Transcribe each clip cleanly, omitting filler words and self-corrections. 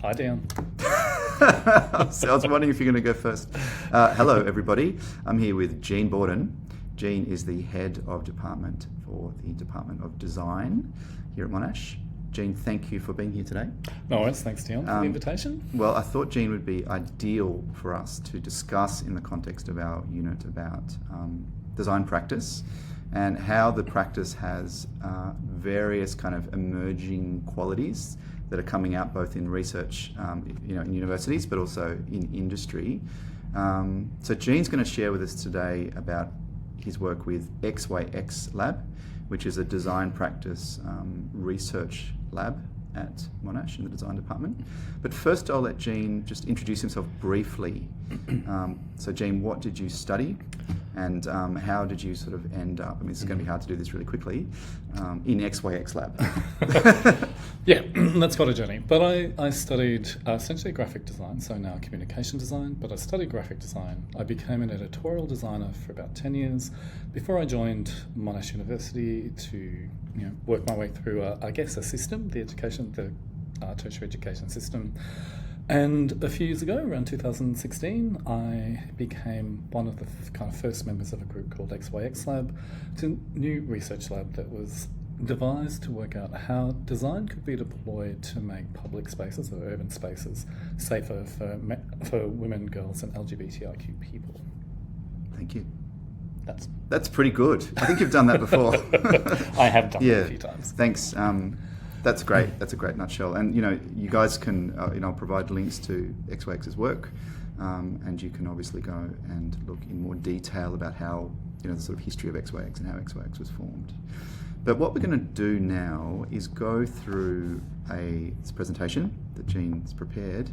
Hi, Dan. I was wondering if you're going to go first. Hello, everybody. I'm here with Jean Bawden. Jean is the head of department for the Department of Design here at Monash. Jean, thank you for being here today. No worries, thanks, Dion, for the invitation. Well, I thought Jean would be ideal for us to discuss in the context of our unit about design practice and how the practice has various kind of emerging qualities that are coming out both in research, in universities, but also in industry. So Jean's going to share with us today about his work with XYX Lab, which is a design practice research lab at Monash in the design department. But first I'll let Jean just introduce himself briefly. So Jean, what did you study and how did you sort of end up, I mean, it's going to be hard to do this really quickly, in XYX Lab? Yeah, that's quite a journey. But I studied essentially graphic design, so now communication design, but I studied graphic design. I became an editorial designer for about 10 years before I joined Monash University to work my way through, a system, the tertiary education system. And a few years ago, around 2016, I became one of the kind of first members of a group called XYX Lab. It's a new research lab that was devised to work out how design could be deployed to make public spaces or urban spaces safer for women, girls, and LGBTIQ people. Thank you. That's pretty good. I think you've done that before. I have done it a few times. Thanks. That's great. That's a great nutshell. And you guys can I'll provide links to XYX's work, and you can obviously go and look in more detail about how the sort of history of XYX and how XYX was formed. But what we're going to do now is go through this presentation that Jean's prepared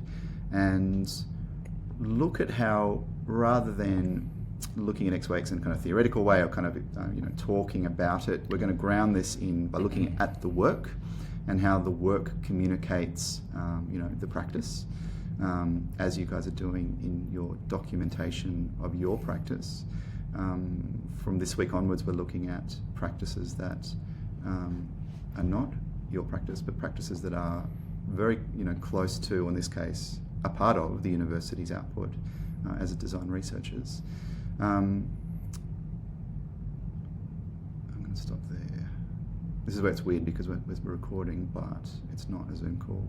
and look at how, rather than looking at XYX in a kind of theoretical way or kind of talking about it, we're going to ground this in by looking at the work and how the work communicates the practice, as you guys are doing in your documentation of your practice. From this week onwards, we're looking at practices that are not your practice, but practices that are very close to, in this case, a part of the university's output as a design researchers. I'm going to stop there. This is where it's weird because we're recording, but it's not a Zoom call.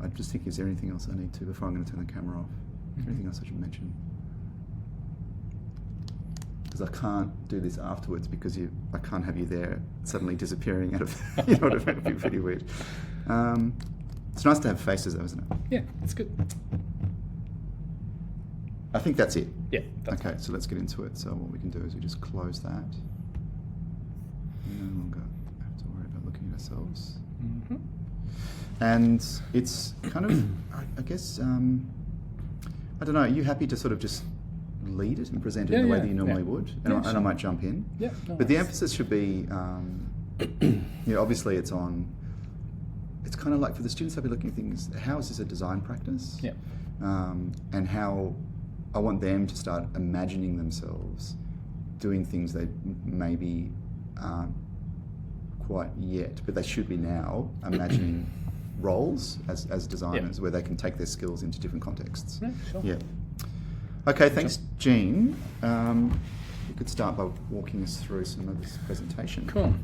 I just think, is there anything else I need to, before I'm going to turn the camera off? Is there anything else I should mention? Because I can't do this afterwards because I can't have you there suddenly disappearing out of, it would be pretty weird. It's nice to have faces though, isn't it? Yeah, it's good. I think that's it. Yeah. Okay, so let's get into it. So what we can do is we just close that. We no longer have to worry about looking at ourselves. Mm-hmm. And it's kind of, I guess, I don't know, are you happy to sort of just lead it and present it in the way that you normally would? And I might jump in. Yeah. But the emphasis should be, obviously it's kind of like for the students, I'll be looking at things, how is this a design practice? Yeah. And how I want them to start imagining themselves doing things they maybe aren't quite yet, but they should be now imagining roles as designers where they can take their skills into different contexts. Yeah, sure. Yeah. Okay, thanks, Jean. You could start by walking us through some of this presentation. Cool.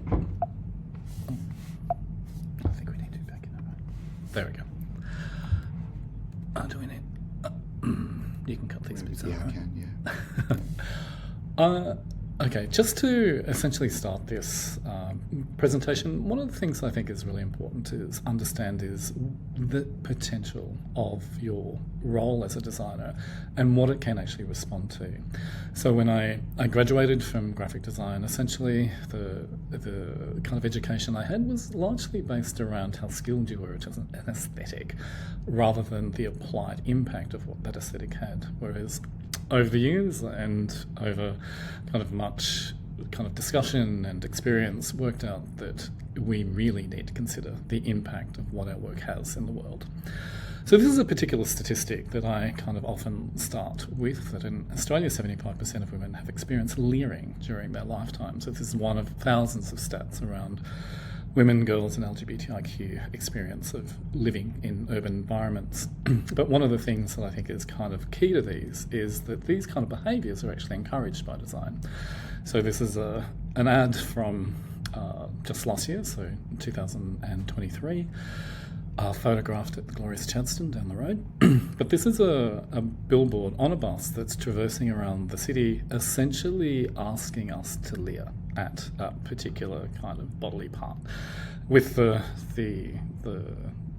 I think we need to back it up. There we go. Do we need... you can cut these bits out, right? I can, yeah. Okay, just to essentially start this presentation, one of the things I think is really important to understand is the potential of your role as a designer and what it can actually respond to. So when I graduated from graphic design, essentially the kind of education I had was largely based around how skilled you were as an aesthetic rather than the applied impact of what that aesthetic had. Whereas over the years and over kind of much kind of discussion and experience, worked out that we really need to consider the impact of what our work has in the world. So this is a particular statistic that I kind of often start with, that in Australia 75% of women have experienced leering during their lifetime. So this is one of thousands of stats around women, girls and LGBTIQ experience of living in urban environments. But one of the things that I think is kind of key to these is that these kind of behaviours are actually encouraged by design. So this is an ad from just last year, so 2023, photographed at the glorious Chadstone down the road. But this is a billboard on a bus that's traversing around the city, essentially asking us to leer at a particular kind of bodily part, with the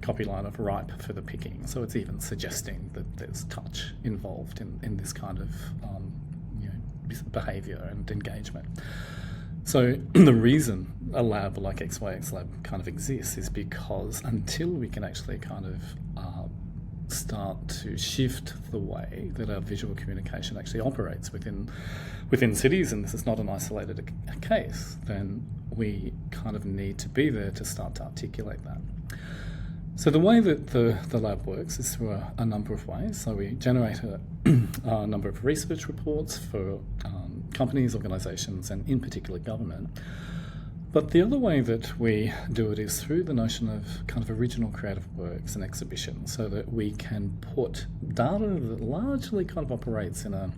copyline of ripe for the picking. So it's even suggesting that there's touch involved in this kind of behaviour and engagement. So the reason a lab like XYX Lab kind of exists is because until we can actually kind of start to shift the way that our visual communication actually operates within cities, and this is not an isolated case, then we kind of need to be there to start to articulate that. So the way that the lab works is through a number of ways. So we generate a number of research reports for companies, organisations, and in particular government. But the other way that we do it is through the notion of kind of original creative works and exhibitions, so that we can put data that largely kind of operates in a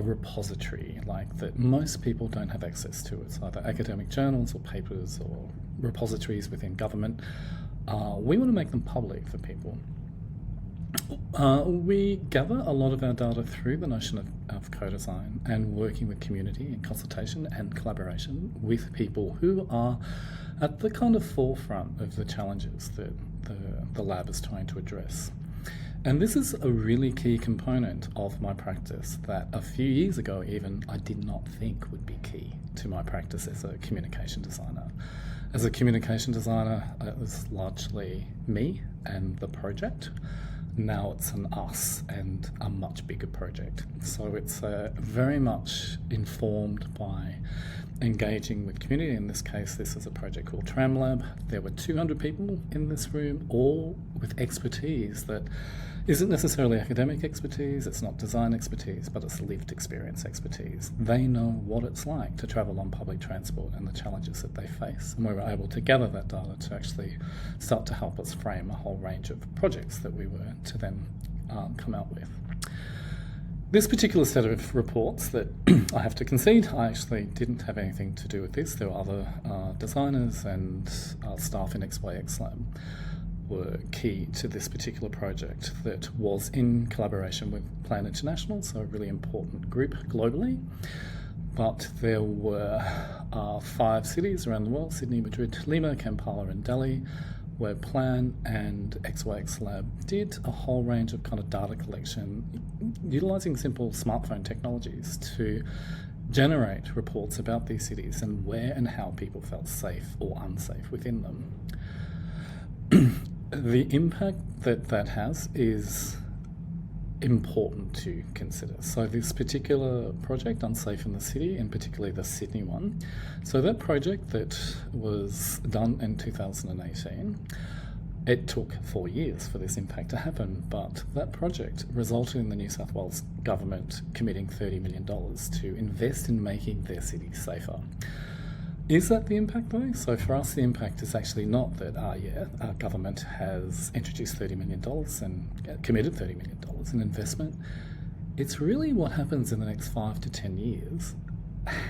repository like that most people don't have access to. It's either academic journals or papers or repositories within government. We want to make them public for people. We gather a lot of our data through the notion of co-design and working with community and consultation and collaboration with people who are at the kind of forefront of the challenges that the lab is trying to address. And this is a really key component of my practice that a few years ago even I did not think would be key to my practice as a communication designer. As a communication designer, it was largely me and the project. Now it's an us and a much bigger project. So it's very much informed by engaging with community. In this case, this is a project called Tram Lab. There were 200 people in this room, all with expertise that isn't necessarily academic expertise, it's not design expertise, but it's lived experience expertise. They know what it's like to travel on public transport and the challenges that they face. And we were able to gather that data to actually start to help us frame a whole range of projects that we were to then come out with. This particular set of reports that I have to concede, I actually didn't have anything to do with this. There were other designers and staff in XYX Lab were key to this particular project that was in collaboration with Plan International, so a really important group globally. But there were 5 cities around the world, Sydney, Madrid, Lima, Kampala and Delhi, where Plan and XYX Lab did a whole range of kind of data collection, utilising simple smartphone technologies to generate reports about these cities and where and how people felt safe or unsafe within them. The impact that has is important to consider. So this particular project, Unsafe in the City, and particularly the Sydney one, so that project that was done in 2018, it took 4 years for this impact to happen, but that project resulted in the New South Wales government committing $30 million to invest in making their city safer. Is that the impact though? So for us the impact is actually not that our government has introduced $30 million and committed $30 million in investment. It's really what happens in the next 5 to 10 years.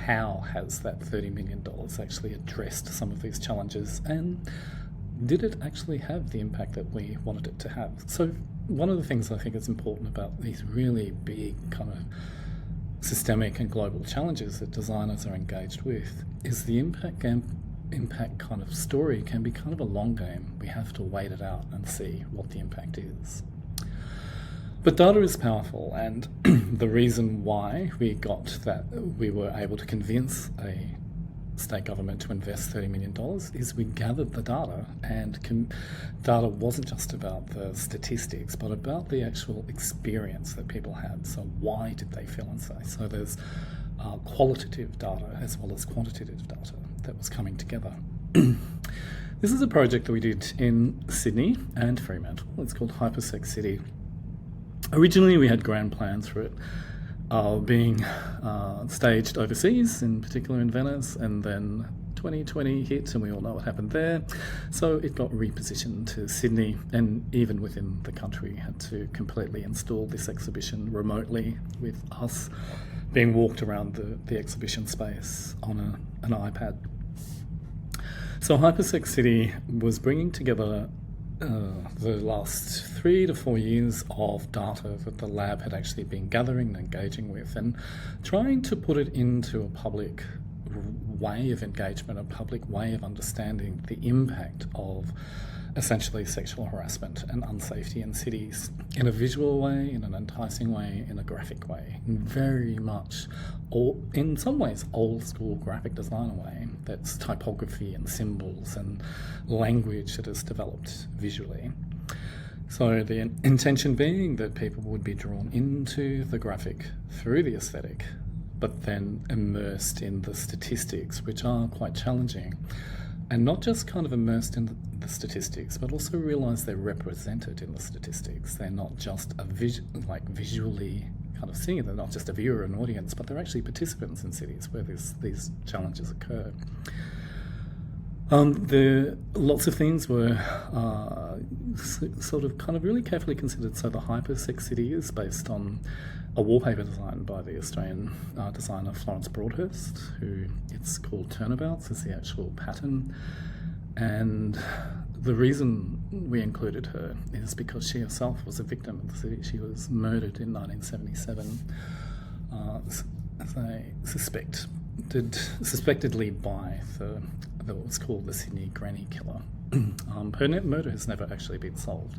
How has that $30 million actually addressed some of these challenges, and did it actually have the impact that we wanted it to have? So one of the things I think is important about these really big kind of systemic and global challenges that designers are engaged with is the impact kind of story can be kind of a long game. We have to wait it out and see what the impact is. But data is powerful, and the reason why we were able to convince a state government to invest $30 million is we gathered the data, and data wasn't just about the statistics, but about the actual experience that people had. So why did they feel unsafe? So there's qualitative data as well as quantitative data that was coming together. This is a project that we did in Sydney and Fremantle. It's called Hypersex City. Originally we had grand plans for it, being staged overseas, in particular in Venice, and then 2020 hit, and we all know what happened there. So it got repositioned to Sydney, and even within the country had to completely install this exhibition remotely, with us being walked around the exhibition space on an iPad. So Hypersex City was bringing together the last 3 to 4 years of data that the lab had actually been gathering and engaging with, and trying to put it into a public way of engagement, a public way of understanding the impact of essentially sexual harassment and unsafety in cities in a visual way, in an enticing way, in a graphic way, in very much, or in some ways, old school graphic design way. That's typography and symbols and language that is developed visually. So the intention being that people would be drawn into the graphic through the aesthetic, but then immersed in the statistics, which are quite challenging. And not just kind of immersed in the statistics, but also realise they're represented in the statistics. They're not just visually kind of seeing it. They're not just a viewer, an audience, but they're actually participants in cities where these challenges occur. Lots of things were sort of kind of really carefully considered. So the Hypersex City is based on a wallpaper design by the Australian designer Florence Broadhurst, who it's called Turnabouts is the actual pattern. And the reason we included her is because she herself was a victim of the city. She was murdered in 1977, suspectedly by what was called the Sydney Granny Killer. Her murder has never actually been solved,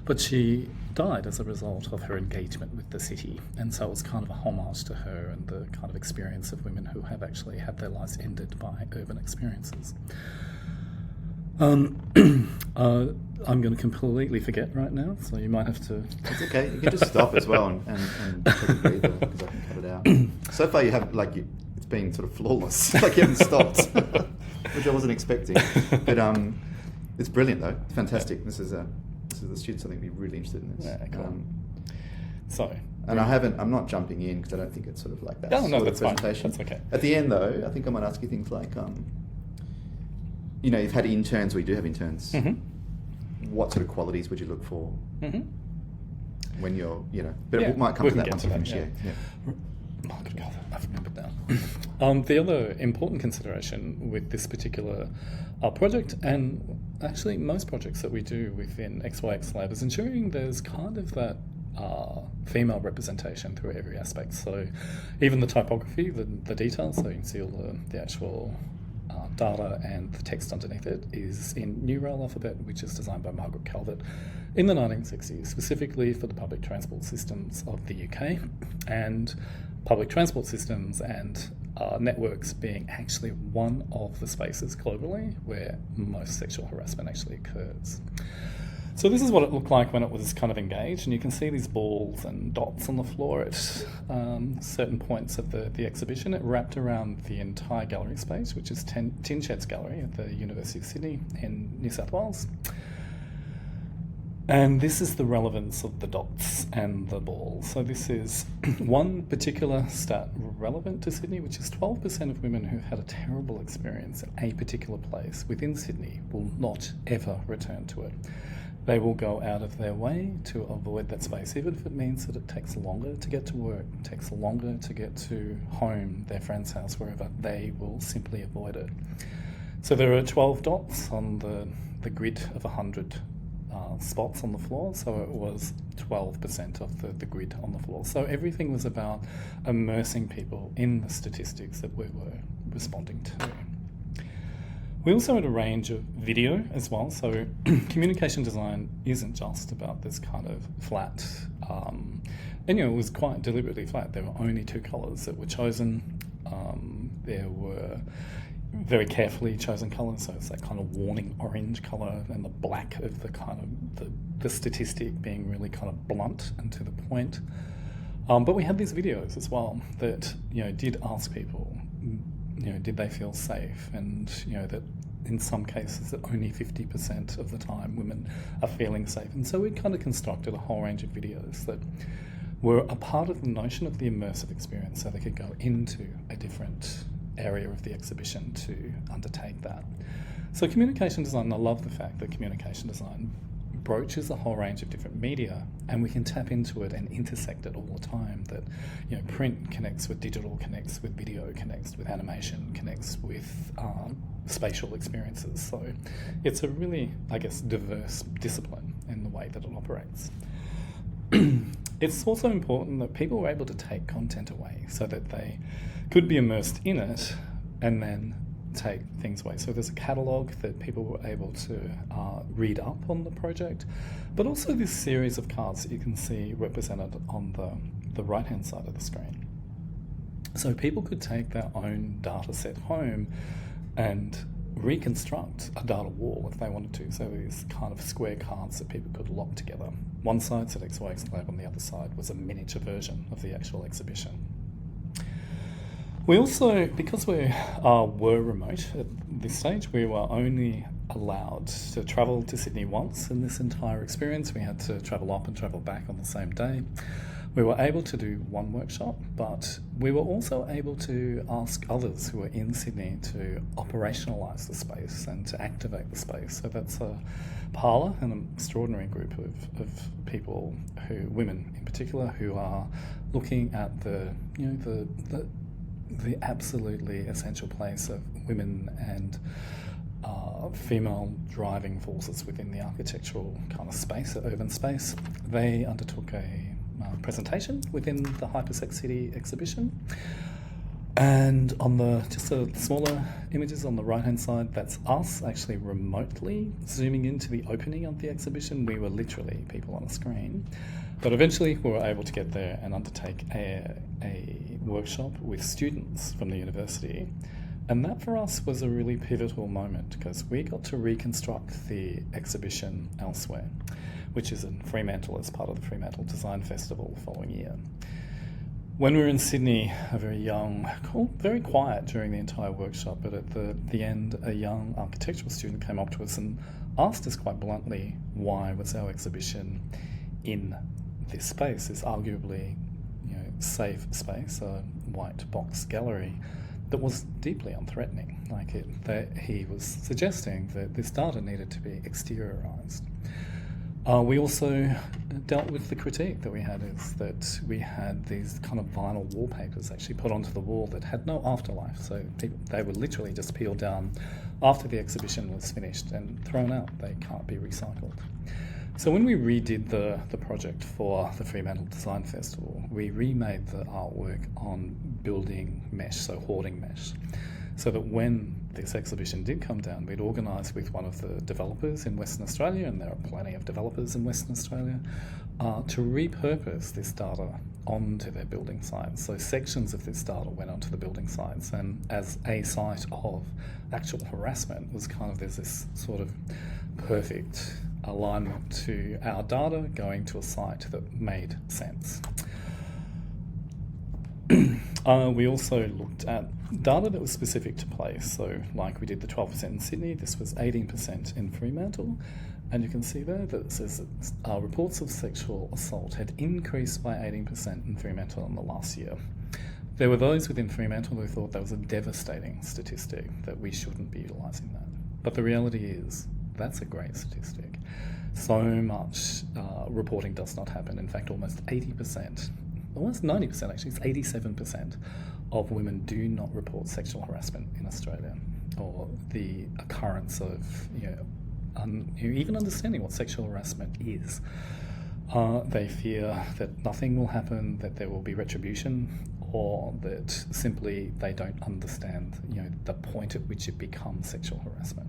but she died as a result of her engagement with the city, and so it was kind of a homage to her and the kind of experience of women who have actually had their lives ended by urban experiences. I'm going to completely forget right now, so you might have to... It's okay, you can just stop as well and take a breather, because I can cut it out. So far you have, it's been sort of flawless, like you haven't stopped, which I wasn't expecting. But it's brilliant though, it's fantastic. This is the students I think would be really interested in this. Yeah, cool. I'm not jumping in because I don't think it's sort of like that. No, that's presentation. Fine. That's okay. At the end though, I think I might ask you things like, you've had interns, we do have interns. Mm-hmm. What sort of qualities would you look for when you're, but Yeah, it might come we to can that get once to you that, finish. yeah. Yeah. Oh, good God, I've remembered now. The other important consideration with this particular project, and actually most projects that we do within XYX Lab, is ensuring there's kind of that female representation through every aspect. So even the typography, the details, so you can see all the actual data and the text underneath it is in New Rail alphabet, which is designed by Margaret Calvert in the 1960s, specifically for the public transport systems of the UK, and public transport systems and networks being actually one of the spaces globally where most sexual harassment actually occurs. So this is what it looked like when it was kind of engaged, and you can see these balls and dots on the floor at certain points of the exhibition. It wrapped around the entire gallery space, which is Tin Sheds Gallery at the University of Sydney in New South Wales. And this is the relevance of the dots and the balls. So this is one particular stat relevant to Sydney, which is 12% of women who've had a terrible experience at a particular place within Sydney will not ever return to it. They will go out of their way to avoid that space, even if it means that it takes longer to get to work, takes longer to get to home, their friend's house, wherever. They will simply avoid it. So there are 12 dots on the grid of 100 spots on the floor, so it was 12% of the grid on the floor. So everything was about immersing people in the statistics that we were responding to. We also had a range of video as well, so communication design isn't just about this kind of flat, and it was quite deliberately flat. There were only 2 colours that were chosen. There were very carefully chosen colours, so it's that kind of warning orange colour, and the black of the kind of the statistic being really kind of blunt and to the point. But we had these videos as well that did ask people, did they feel safe, and that in some cases that only 50% of the time women are feeling safe. And so we kind of constructed a whole range of videos that were a part of the notion of the immersive experience, so they could go into a different area of the exhibition to undertake that. So communication design, I love the fact that communication design broaches a whole range of different media, and we can tap into it and intersect it all the time. That, you know, print connects with digital, connects with video, connects with animation, connects with spatial experiences. So it's a really, I guess, diverse discipline in the way that it operates. It's also important that people were able to take content away so that they could be immersed in it and then take things away. So there's a catalogue that people were able to read up on the project, but also this series of cards that you can see represented on the right-hand side of the screen. So people could take their own data set home and reconstruct a data wall if they wanted to. So these kind of square cards that people could lock together. One side said XYX Lab, on the other side was a miniature version of the actual exhibition. We also, because we were remote at this stage, we were only allowed to travel to Sydney once in this entire experience. We had to travel up and travel back on the same day. We were able to do one workshop, but we were also able to ask others who were in Sydney to operationalise the space and to activate the space. So that's a parlour and an extraordinary group of people, women in particular, who are looking at the absolutely essential place of women and female driving forces within the architectural kind of space, urban space. They undertook a presentation within the Hypersex City exhibition, and on the just the smaller images on the right hand side, that's us actually remotely zooming into the opening of the exhibition. We were literally people on a screen, but eventually we were able to get there and undertake a workshop with students from the university. And that for us was a really pivotal moment because we got to reconstruct the exhibition elsewhere, which is in Fremantle as part of the Fremantle Design Festival the following year. When we were in Sydney, very quiet during the entire workshop, but at the end, a young architectural student came up to us and asked us quite bluntly, why was our exhibition in this space, this arguably safe space, a white box gallery that was deeply unthreatening. He was suggesting that this data needed to be exteriorised. We also dealt with the critique that we had, is that we had these kind of vinyl wallpapers actually put onto the wall that had no afterlife. So they were literally just peeled down after the exhibition was finished and thrown out. They can't be recycled. So when we redid the project for the Fremantle Design Festival, we remade the artwork on building mesh, so hoarding mesh, so that when this exhibition did come down, we'd organised with one of the developers in Western Australia, and there are plenty of developers in Western Australia, to repurpose this data onto their building sites. So sections of this data went onto the building sites, and as a site of actual harassment was there's this sort of perfect alignment to our data going to a site that made sense. We also looked at data that was specific to place. So like we did the 12% in Sydney, this was 18% in Fremantle. And you can see there that it says that reports of sexual assault had increased by 18% in Fremantle in the last year. There were those within Fremantle who thought that was a devastating statistic, that we shouldn't be utilising that. But the reality is, that's a great statistic. So much reporting does not happen. In fact, almost 90% actually, it's 87% of women do not report sexual harassment in Australia, or the occurrence of, even understanding what sexual harassment is. They fear that nothing will happen, that there will be retribution, or that simply they don't understand, the point at which it becomes sexual harassment.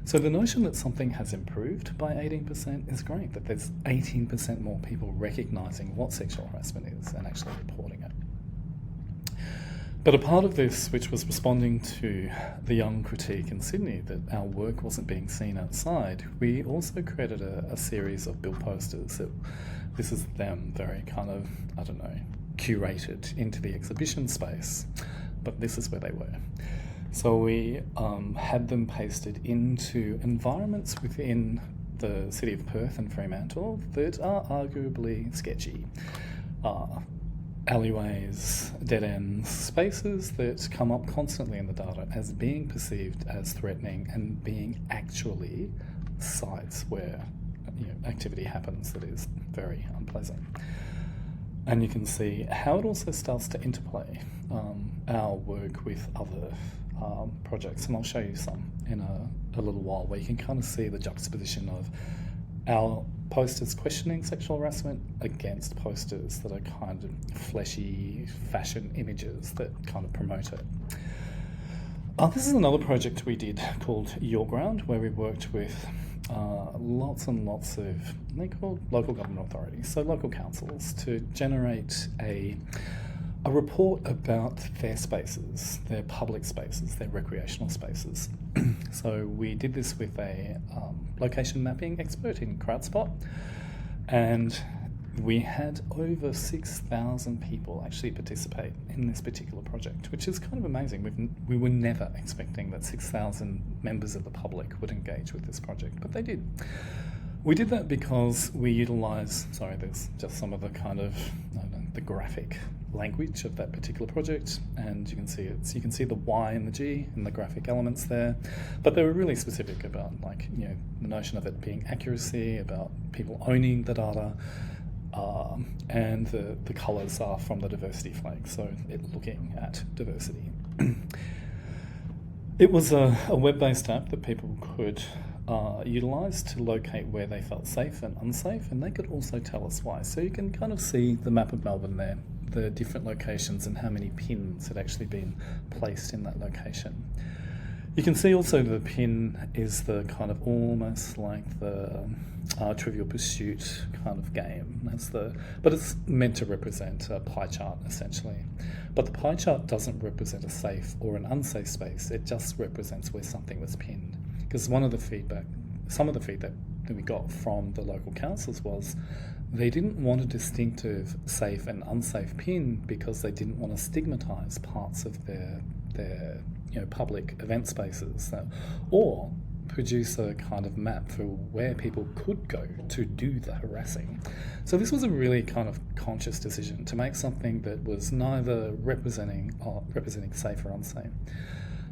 So the notion that something has improved by 18% is great, that there's 18% more people recognising what sexual harassment is and actually reporting it. But a part of this, which was responding to the young critique in Sydney that our work wasn't being seen outside, we also created a series of bill posters. This is them very curated into the exhibition space, but this is where they were. So we had them pasted into environments within the city of Perth and Fremantle that are arguably sketchy. alleyways, dead ends, spaces that come up constantly in the data as being perceived as threatening and being actually sites where activity happens that is very unpleasant. And you can see how it also starts to interplay our work with other projects, and I'll show you some in a little while, where you can kind of see the juxtaposition of our posters questioning sexual harassment against posters that are kind of fleshy fashion images that kind of promote it. This is another project we did called Your Ground, where we worked with lots and lots of, they're called local government authorities, so local councils, to generate a report about their spaces, their public spaces, their recreational spaces. So we did this with a location mapping expert in CrowdSpot, and we had over 6,000 people actually participate in this particular project, which is kind of amazing. We were never expecting that 6,000 members of the public would engage with this project, but they did. We did that because we utilised, there's just some of the kind of, the graphic language of that particular project, and you can see the Y and the G and the graphic elements there, but they were really specific about the notion of it being accuracy, about people owning the data, and the colours are from the diversity flag, so it looking at diversity. It was a web-based app that people could utilise to locate where they felt safe and unsafe, and they could also tell us why. So you can kind of see the map of Melbourne there, the different locations and how many pins had actually been placed in that location. You can see also the pin is the kind of almost like the Trivial Pursuit kind of game. But it's meant to represent a pie chart essentially. But the pie chart doesn't represent a safe or an unsafe space. It just represents where something was pinned. Because some of the feedback that we got from the local councils was they didn't want a distinctive safe and unsafe pin because they didn't want to stigmatise parts of their public event spaces, or produce a kind of map for where people could go to do the harassing. So this was a really kind of conscious decision to make something that was neither representing safe or unsafe.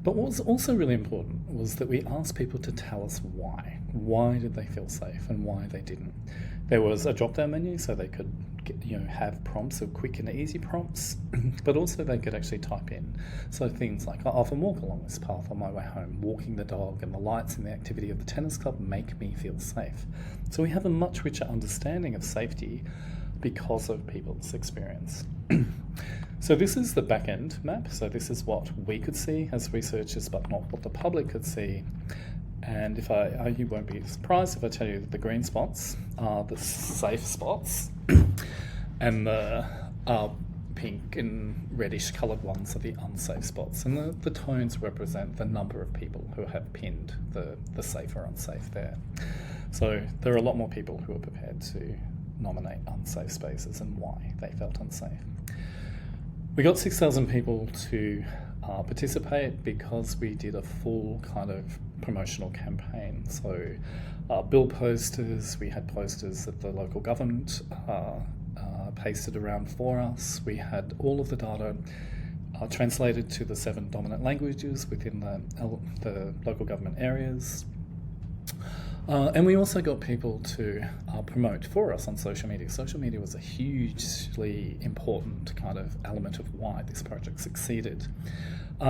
But what was also really important was that we asked people to tell us why. Why did they feel safe and why they didn't? There was a drop-down menu, so they could have prompts, or quick and easy prompts, but also they could actually type in. So things like, I often walk along this path on my way home, walking the dog, and the lights and the activity of the tennis club make me feel safe. So we have a much richer understanding of safety because of people's experience. So this is the back-end map. So this is what we could see as researchers, but not what the public could see. And you won't be surprised if I tell you that the green spots are the safe spots, and the pink and reddish coloured ones are the unsafe spots. And the tones represent the number of people who have pinned the safe or unsafe there. So there are a lot more people who are prepared to nominate unsafe spaces and why they felt unsafe. We got 6,000 people to participate because we did a full kind of promotional campaign. So bill posters, we had posters that the local government pasted around for us. We had all of the data translated to the 7 dominant languages within the local government areas. And we also got people to promote for us on social media. Social media was a hugely important kind of element of why this project succeeded,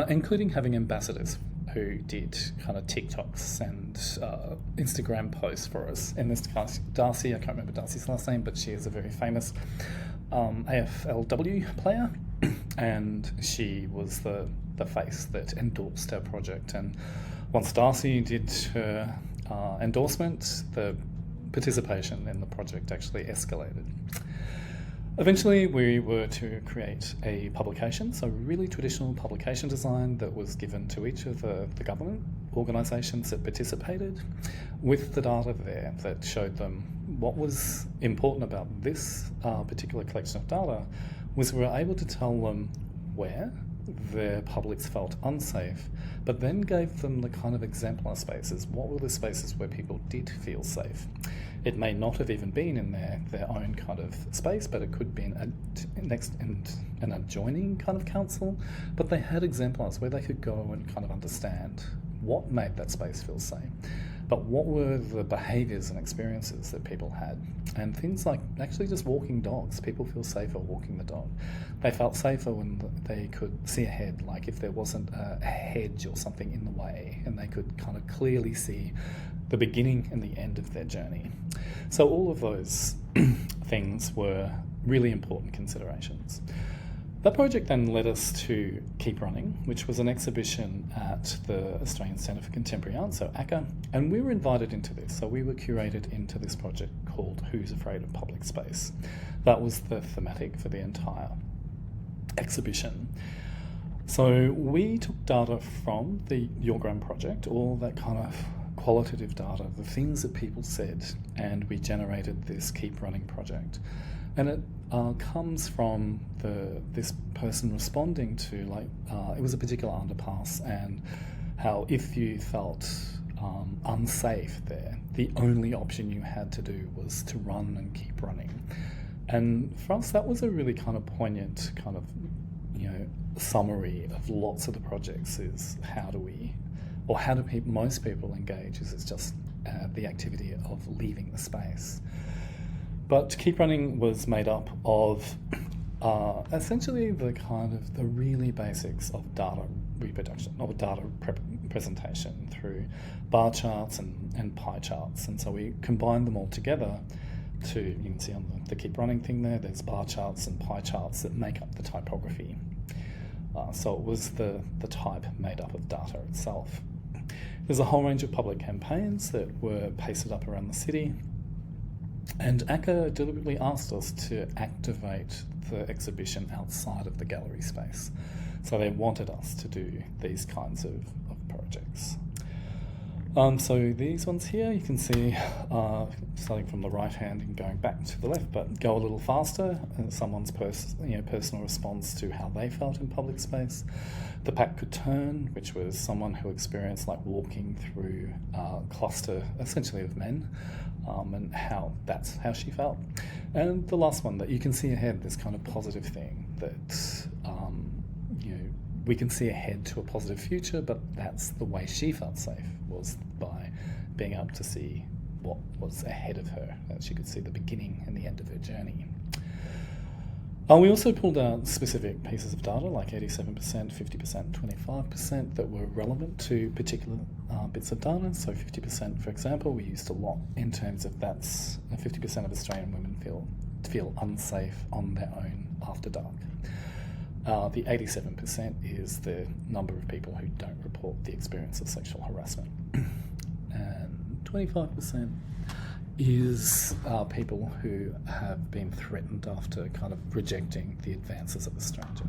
including having ambassadors who did kind of TikToks and Instagram posts for us. In this case, Darcy, I can't remember Darcy's last name, but she is a very famous AFLW player, and she was the face that endorsed our project. And once Darcy did her endorsement, the participation in the project actually escalated. Eventually we were to create a publication, so really traditional publication design that was given to each of the government organisations that participated, with the data there that showed them what was important about this particular collection of data was we were able to tell them where their publics felt unsafe, but then gave them the kind of exemplar spaces. What were the spaces where people did feel safe? It may not have even been in their own kind of space, but it could be next in an adjoining kind of council. But they had exemplars where they could go and kind of understand what made that space feel safe, but what were the behaviours and experiences that people had. And things like actually just walking dogs. People feel safer walking the dog. They felt safer when they could see ahead, like if there wasn't a hedge or something in the way, and they could kind of clearly see the beginning and the end of their journey. So all of those things were really important considerations. That project then led us to Keep Running, which was an exhibition at the Australian Centre for Contemporary Art, so ACCA, and we were invited into this. So we were curated into this project called Who's Afraid of Public Space. That was the thematic for the entire exhibition. So we took data from the Your Gram project, all that kind of qualitative data, the things that people said, and we generated this Keep Running project. And it comes from this person responding to, it was a particular underpass, and how if you felt unsafe there, the only option you had to do was to run and keep running. And for us, that was a really kind of poignant kind of, summary of lots of the projects is how do most people engage? Is it's just the activity of leaving the space. But Keep Running was made up of essentially the really basics of data reproduction, of data presentation through bar charts and pie charts. And so we combined them all together you can see on the Keep Running thing there's bar charts and pie charts that make up the typography. So it was the type made up of data itself. There's a whole range of public campaigns that were pasted up around the city. And ACCA deliberately asked us to activate the exhibition outside of the gallery space. So they wanted us to do these kinds of projects. So these ones here, you can see, starting from the right hand and going back to the left, but go a little faster, someone's personal response to how they felt in public space. The pack could turn, which was someone who experienced walking through a cluster, essentially of men, and that's how she felt. And the last one, that you can see ahead, this kind of positive thing that we can see ahead to a positive future, but that's the way she felt safe, was by being able to see what was ahead of her, that she could see the beginning and the end of her journey. We also pulled out specific pieces of data, like 87%, 50%, 25%, that were relevant to particular bits of data. So 50%, for example, we used a lot in terms of that's 50% of Australian women feel unsafe on their own after dark. The 87% is the number of people who don't report the experience of sexual harassment. And 25% is people who have been threatened after kind of rejecting the advances of a stranger.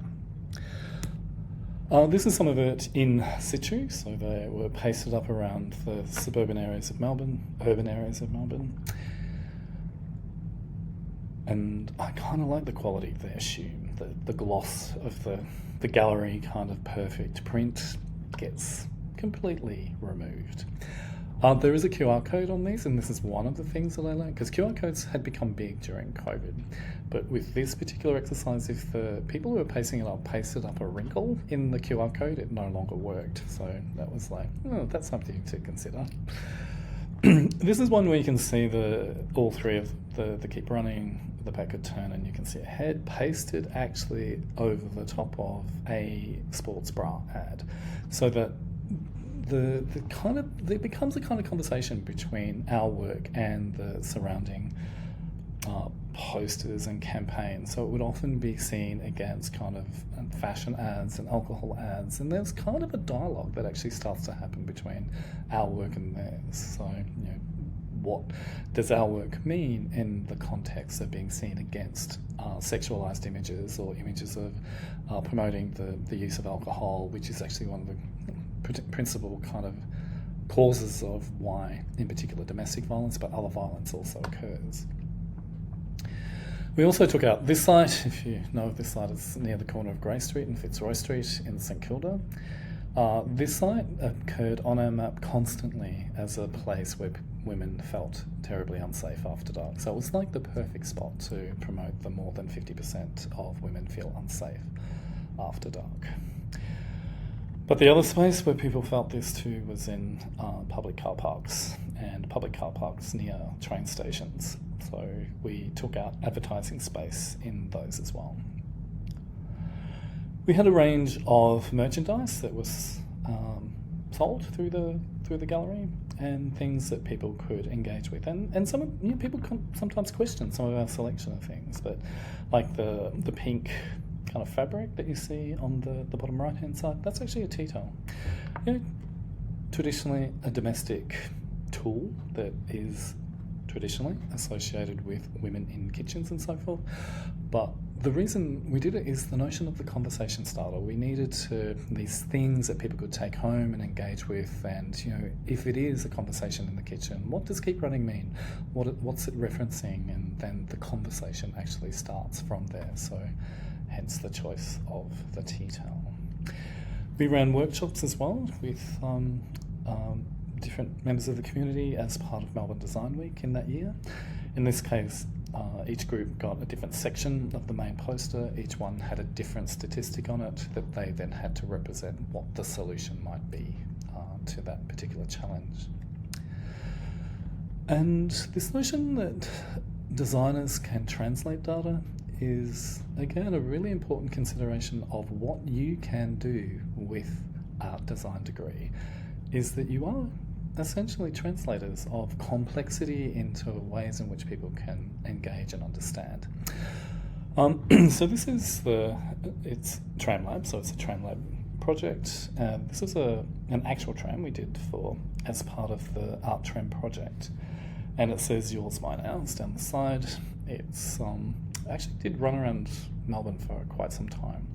This is some of it in situ, so they were pasted up around the suburban areas of Melbourne, urban areas of Melbourne. And I kind of like the quality they assume. The gloss of the gallery kind of perfect print gets completely removed. There is a QR code on these, and this is one of the things that I learned, because QR codes had become big during COVID. But with this particular exercise, if the people who were pasted up a wrinkle in the QR code, it no longer worked. So that was that's something to consider. This is one where you can see all three of the Keep Running, the pack could turn, and you can see a head pasted actually over the top of a sports bra ad, so that there becomes a kind of conversation between our work and the surrounding posters and campaigns. So it would often be seen against kind of fashion ads and alcohol ads, and there's kind of a dialogue that actually starts to happen between our work and theirs. So, what does our work mean in the context of being seen against sexualized images, or images of promoting the use of alcohol, which is actually one of the principal kind of causes of why, in particular, domestic violence, but other violence also occurs. We also took out this site. If you know of this site, it's near the corner of Grey Street and Fitzroy Street in St Kilda. This site occurred on our map constantly as a place where women felt terribly unsafe after dark. So it was like the perfect spot to promote the more than 50% of women feel unsafe after dark. But the other space where people felt this too was in public car parks and public car parks near train stations. So we took out advertising space in those as well. We had a range of merchandise that was sold through the gallery, and things that people could engage with, and some people sometimes question some of our selection of things, but like the pink kind of fabric that you see on the bottom right hand side, that's actually a tea towel. Traditionally a domestic tool that is traditionally associated with women in kitchens and so forth, but the reason we did it is the notion of the conversation starter. We needed these things that people could take home and engage with, and if it is a conversation in the kitchen, what does keep running mean? What's it referencing? And then the conversation actually starts from there. So hence the choice of the tea towel. We ran workshops as well with different members of the community as part of Melbourne Design Week in that year. In this case, each group got a different section of the main poster. Each one had a different statistic on it that they then had to represent what the solution might be to that particular challenge. And this notion that designers can translate data is, again, a really important consideration of what you can do with a design degree, is that you are essentially translators of complexity into ways in which people can engage and understand. So this is it's Tram Lab, so it's a Tram Lab project. This is an actual tram we did as part of the Art Tram project, and it says yours, mine, ours down the side. It's actually did run around Melbourne for quite some time.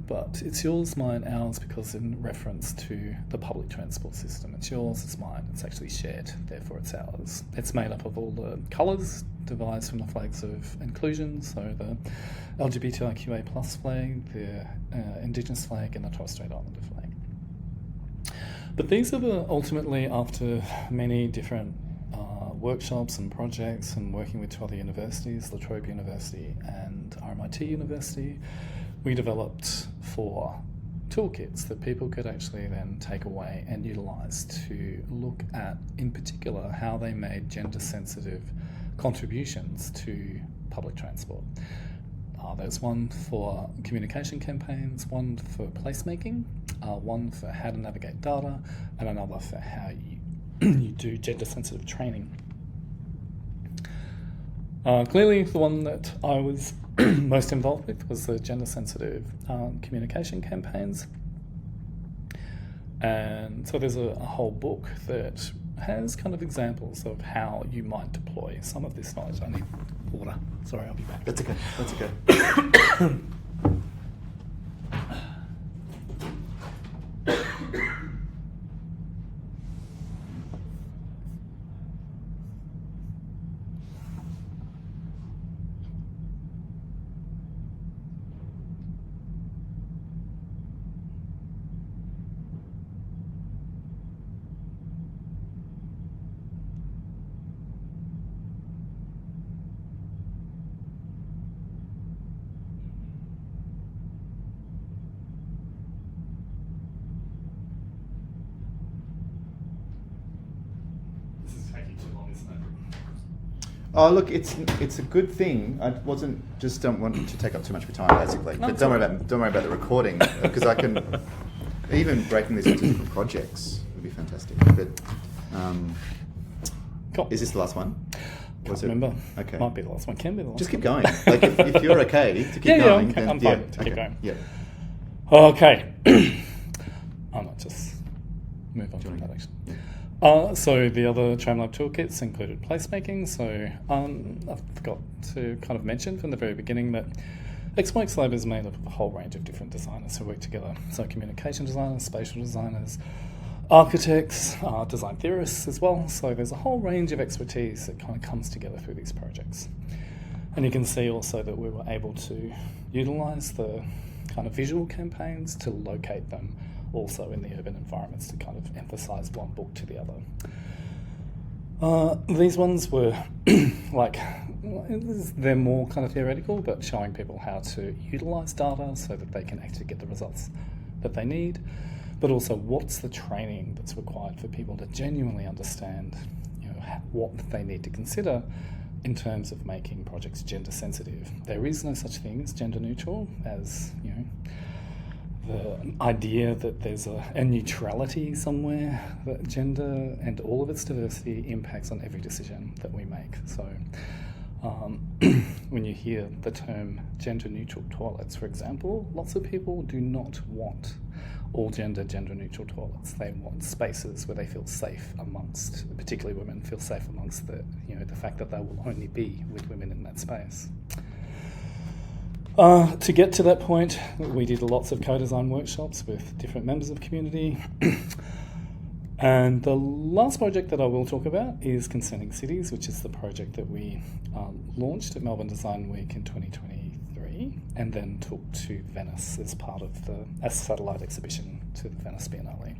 But it's yours, mine, ours, because in reference to the public transport system. It's yours, it's mine, it's actually shared, therefore it's ours. It's made up of all the colours devised from the flags of inclusion, so the LGBTIQA plus flag, the Indigenous flag, and the Torres Strait Islander flag. But these are ultimately, after many different workshops and projects and working with two other universities, La Trobe University and RMIT University, we developed 4 toolkits that people could actually then take away and utilise to look at, in particular, how they made gender-sensitive contributions to public transport. There's one for communication campaigns, one for placemaking, one for how to navigate data, and another for how you do gender-sensitive training. Clearly, the one that I was most involved with was the gender-sensitive communication campaigns. And so there's a whole book that has kind of examples of how you might deploy some of this knowledge. I need water. Sorry, I'll be back. That's okay. That's okay. Oh, look, it's a good thing. I don't want to take up too much of your time, basically. No, but don't worry about the recording, because I can even breaking this into different projects would be fantastic. But Cool. Is this the last one? Can't remember. Okay. Might be the last one. Can be the last Just one. keep going. Like if you're okay to keep going, I'm okay. then I'm fine to keep going. Yeah. Okay. I might just move on from that actually. Yeah. So the other TramLab toolkits included placemaking. So I forgot to kind of mention from the very beginning that XYX Lab is made up of a whole range of different designers who work together. So communication designers, spatial designers, architects, design theorists as well. So there's a whole range of expertise that kind of comes together through these projects. And you can see also that we were able to utilise the kind of visual campaigns to locate them also in the urban environments to kind of emphasise one book to the other. These ones were like, they're more kind of theoretical, but showing people how to utilise data so that they can actually get the results that they need, but also what's the training that's required for people to genuinely understand, what they need to consider in terms of making projects gender sensitive. There is no such thing as gender neutral, as the idea that there's a neutrality somewhere, that gender and all of its diversity impacts on every decision that we make. So when you hear the term gender neutral toilets, for example, lots of people do not want all gender neutral toilets. They want spaces where they feel safe amongst, particularly women, feel safe amongst the fact that they will only be with women in that space. To get to that point, we did lots of co-design workshops with different members of the community. And the last project that I will talk about is Concerning Cities, which is the project that we launched at Melbourne Design Week in 2023 and then took to Venice as part of a satellite exhibition to the Venice Biennale.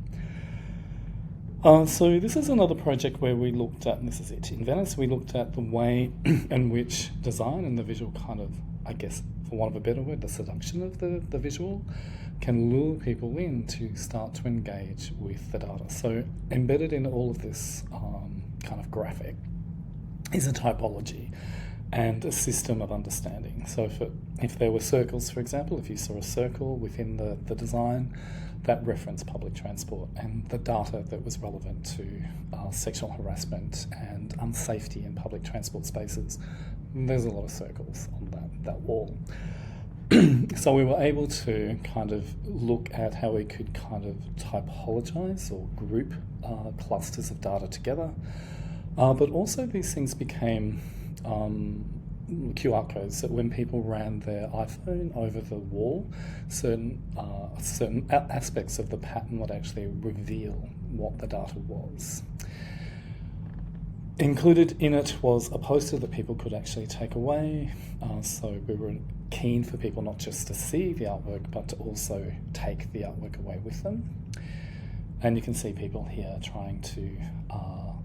So this is another project where we looked at, and this is it, in Venice, we looked at the way in which design and the visual kind of, I guess, for want of a better word, the seduction of the visual can lure people in to start to engage with the data. So embedded in all of this kind of graphic is a typology and a system of understanding. So if there were circles, for example, if you saw a circle within the design, that referenced public transport and the data that was relevant to sexual harassment and unsafety in public transport spaces, there's a lot of circles on that wall. So we were able to kind of look at how we could kind of typologize or group clusters of data together. But also these things became QR codes, that when people ran their iPhone over the wall, certain aspects of the pattern would actually reveal what the data was. Included in it was a poster that people could actually take away, so we were keen for people not just to see the artwork but to also take the artwork away with them. And you can see people here trying to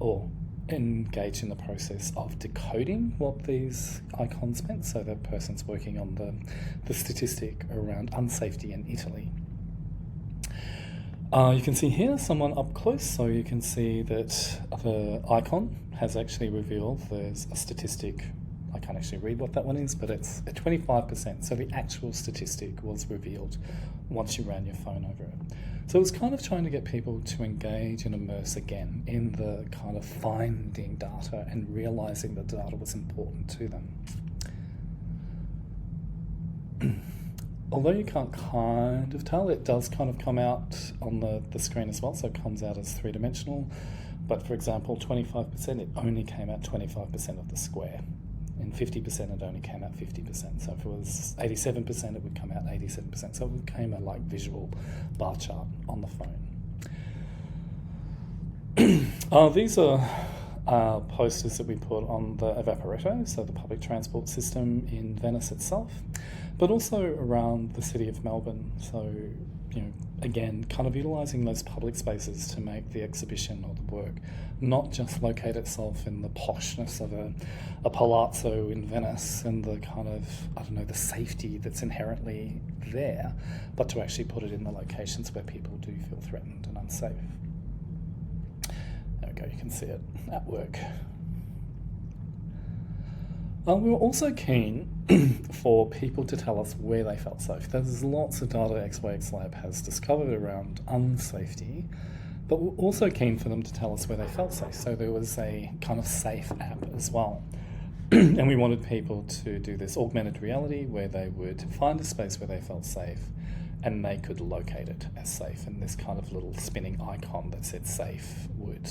or engage in the process of decoding what these icons meant, so the person's working on the statistic around unsafety in Italy. You can see here someone up close, so you can see that the icon has actually revealed there's a statistic. I can't actually read what that one is, but it's a 25%. So the actual statistic was revealed once you ran your phone over it. So it was kind of trying to get people to engage and immerse again in the kind of finding data and realising that data was important to them. Although you can't kind of tell, it does kind of come out on the screen as well, so it comes out as three-dimensional. But for example, 25%, it only came out 25% of the square. In 50%, it only came out 50%. So if it was 87%, it would come out 87%. So it became a visual bar chart on the phone. These are posters that we put on the Evaporetto, so the public transport system in Venice itself, but also around the city of Melbourne. So, again, kind of utilising those public spaces to make the exhibition or the work not just locate itself in the poshness of a palazzo in Venice and the kind of, the safety that's inherently there, but to actually put it in the locations where people do feel threatened and unsafe. There we go, you can see it at work. We were also keen for people to tell us where they felt safe. There's lots of data XYX Lab has discovered around unsafety, but we're also keen for them to tell us where they felt safe. So there was a kind of safe app as well. And we wanted people to do this augmented reality where they would find a space where they felt safe and they could locate it as safe. And this kind of little spinning icon that said safe would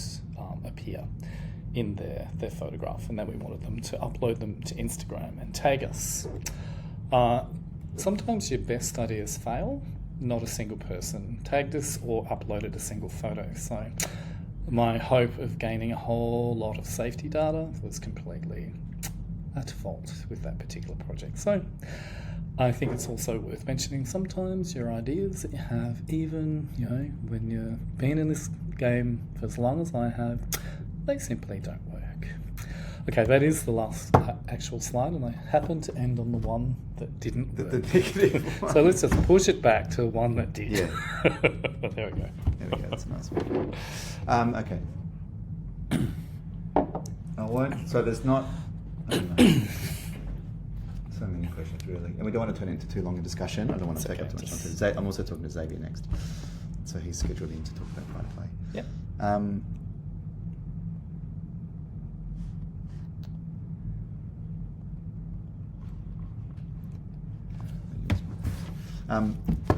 appear in their photograph, and then we wanted them to upload them to Instagram and tag us. Sometimes your best ideas fail. Not a single person tagged us or uploaded a single photo. So my hope of gaining a whole lot of safety data was completely at fault with that particular project. So I think it's also worth mentioning sometimes your ideas that you have, even when you've been in this game for as long as I have, they simply don't work. Okay, that is the last actual slide, and I happened to end on the one that didn't work. The negative one. So let's just push it back to one that did. Yeah. There we go. There we go. That's a nice one. Okay. I won't. So there's not. I don't know. So many questions, really, and we don't want to turn it into too long a discussion. I don't want to take up too much time. I'm also talking to Xavier next, so he's scheduled in to talk about right play. Yep.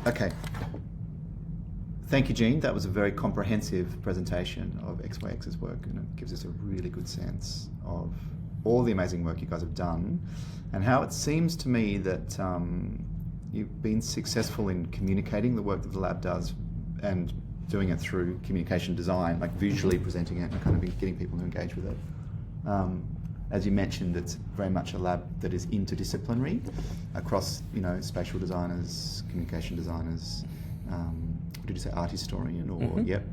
Okay. Thank you, Jean. That was a very comprehensive presentation of XYX's work, and it gives us a really good sense of all the amazing work you guys have done, and how it seems to me that you've been successful in communicating the work that the lab does, and doing it through communication design, like visually presenting it and kind of getting people to engage with it. As you mentioned, it's very much a lab that is interdisciplinary across, spatial designers, communication designers, what did you say, art historian, or yep,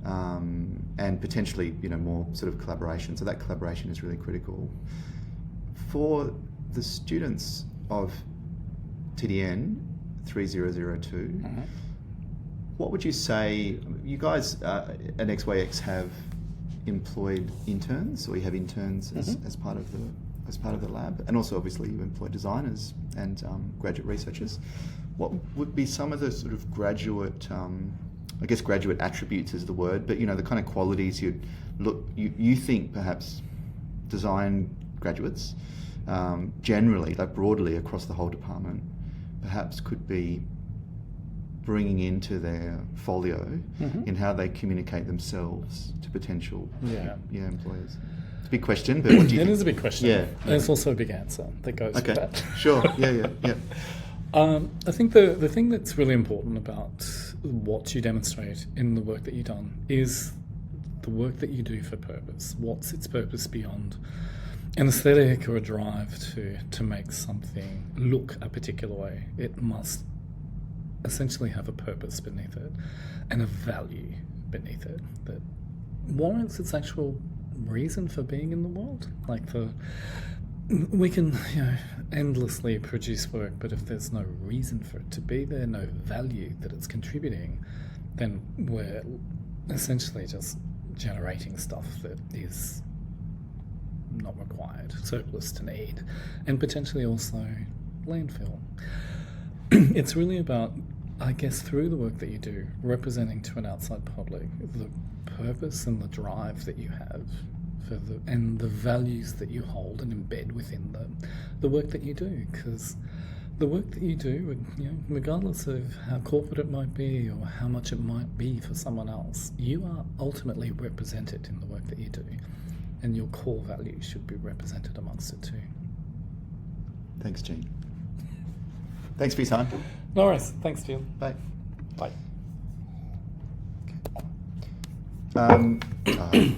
and potentially, more sort of collaboration. So that collaboration is really critical. For the students of TDN 3002, what would you say? You guys at XYX have employed interns, or you have interns as part of the lab, and also obviously you employ designers and graduate researchers. What would be some of the sort of graduate, I guess graduate attributes is the word, but the kind of qualities you think perhaps design graduates generally, like broadly across the whole department, perhaps could be bringing into their folio in how they communicate themselves to potential employers? It's a big question, but what do you think? It is a big question. Yeah. And it's also a big answer that goes with that. Sure. Yeah. I think the thing that's really important about what you demonstrate in the work that you've done is the work that you do for purpose. What's its purpose beyond an aesthetic or a drive to make something look a particular way? It must essentially have a purpose beneath it and a value beneath it that warrants its actual reason for being in the world. We can endlessly produce work, but if there's no reason for it to be there, no value that it's contributing, then we're essentially just generating stuff that is not required, surplus to need, and potentially also landfill. It's really about, I guess, through the work that you do, representing to an outside public the purpose and the drive that you have and the values that you hold and embed within the work that you do. Because the work that you do, regardless of how corporate it might be or how much it might be for someone else, you are ultimately represented in the work that you do, and your core values should be represented amongst it too. Thanks, Jean. Thanks for your time. No worries. Thanks, Phil. Bye. Bye. Okay.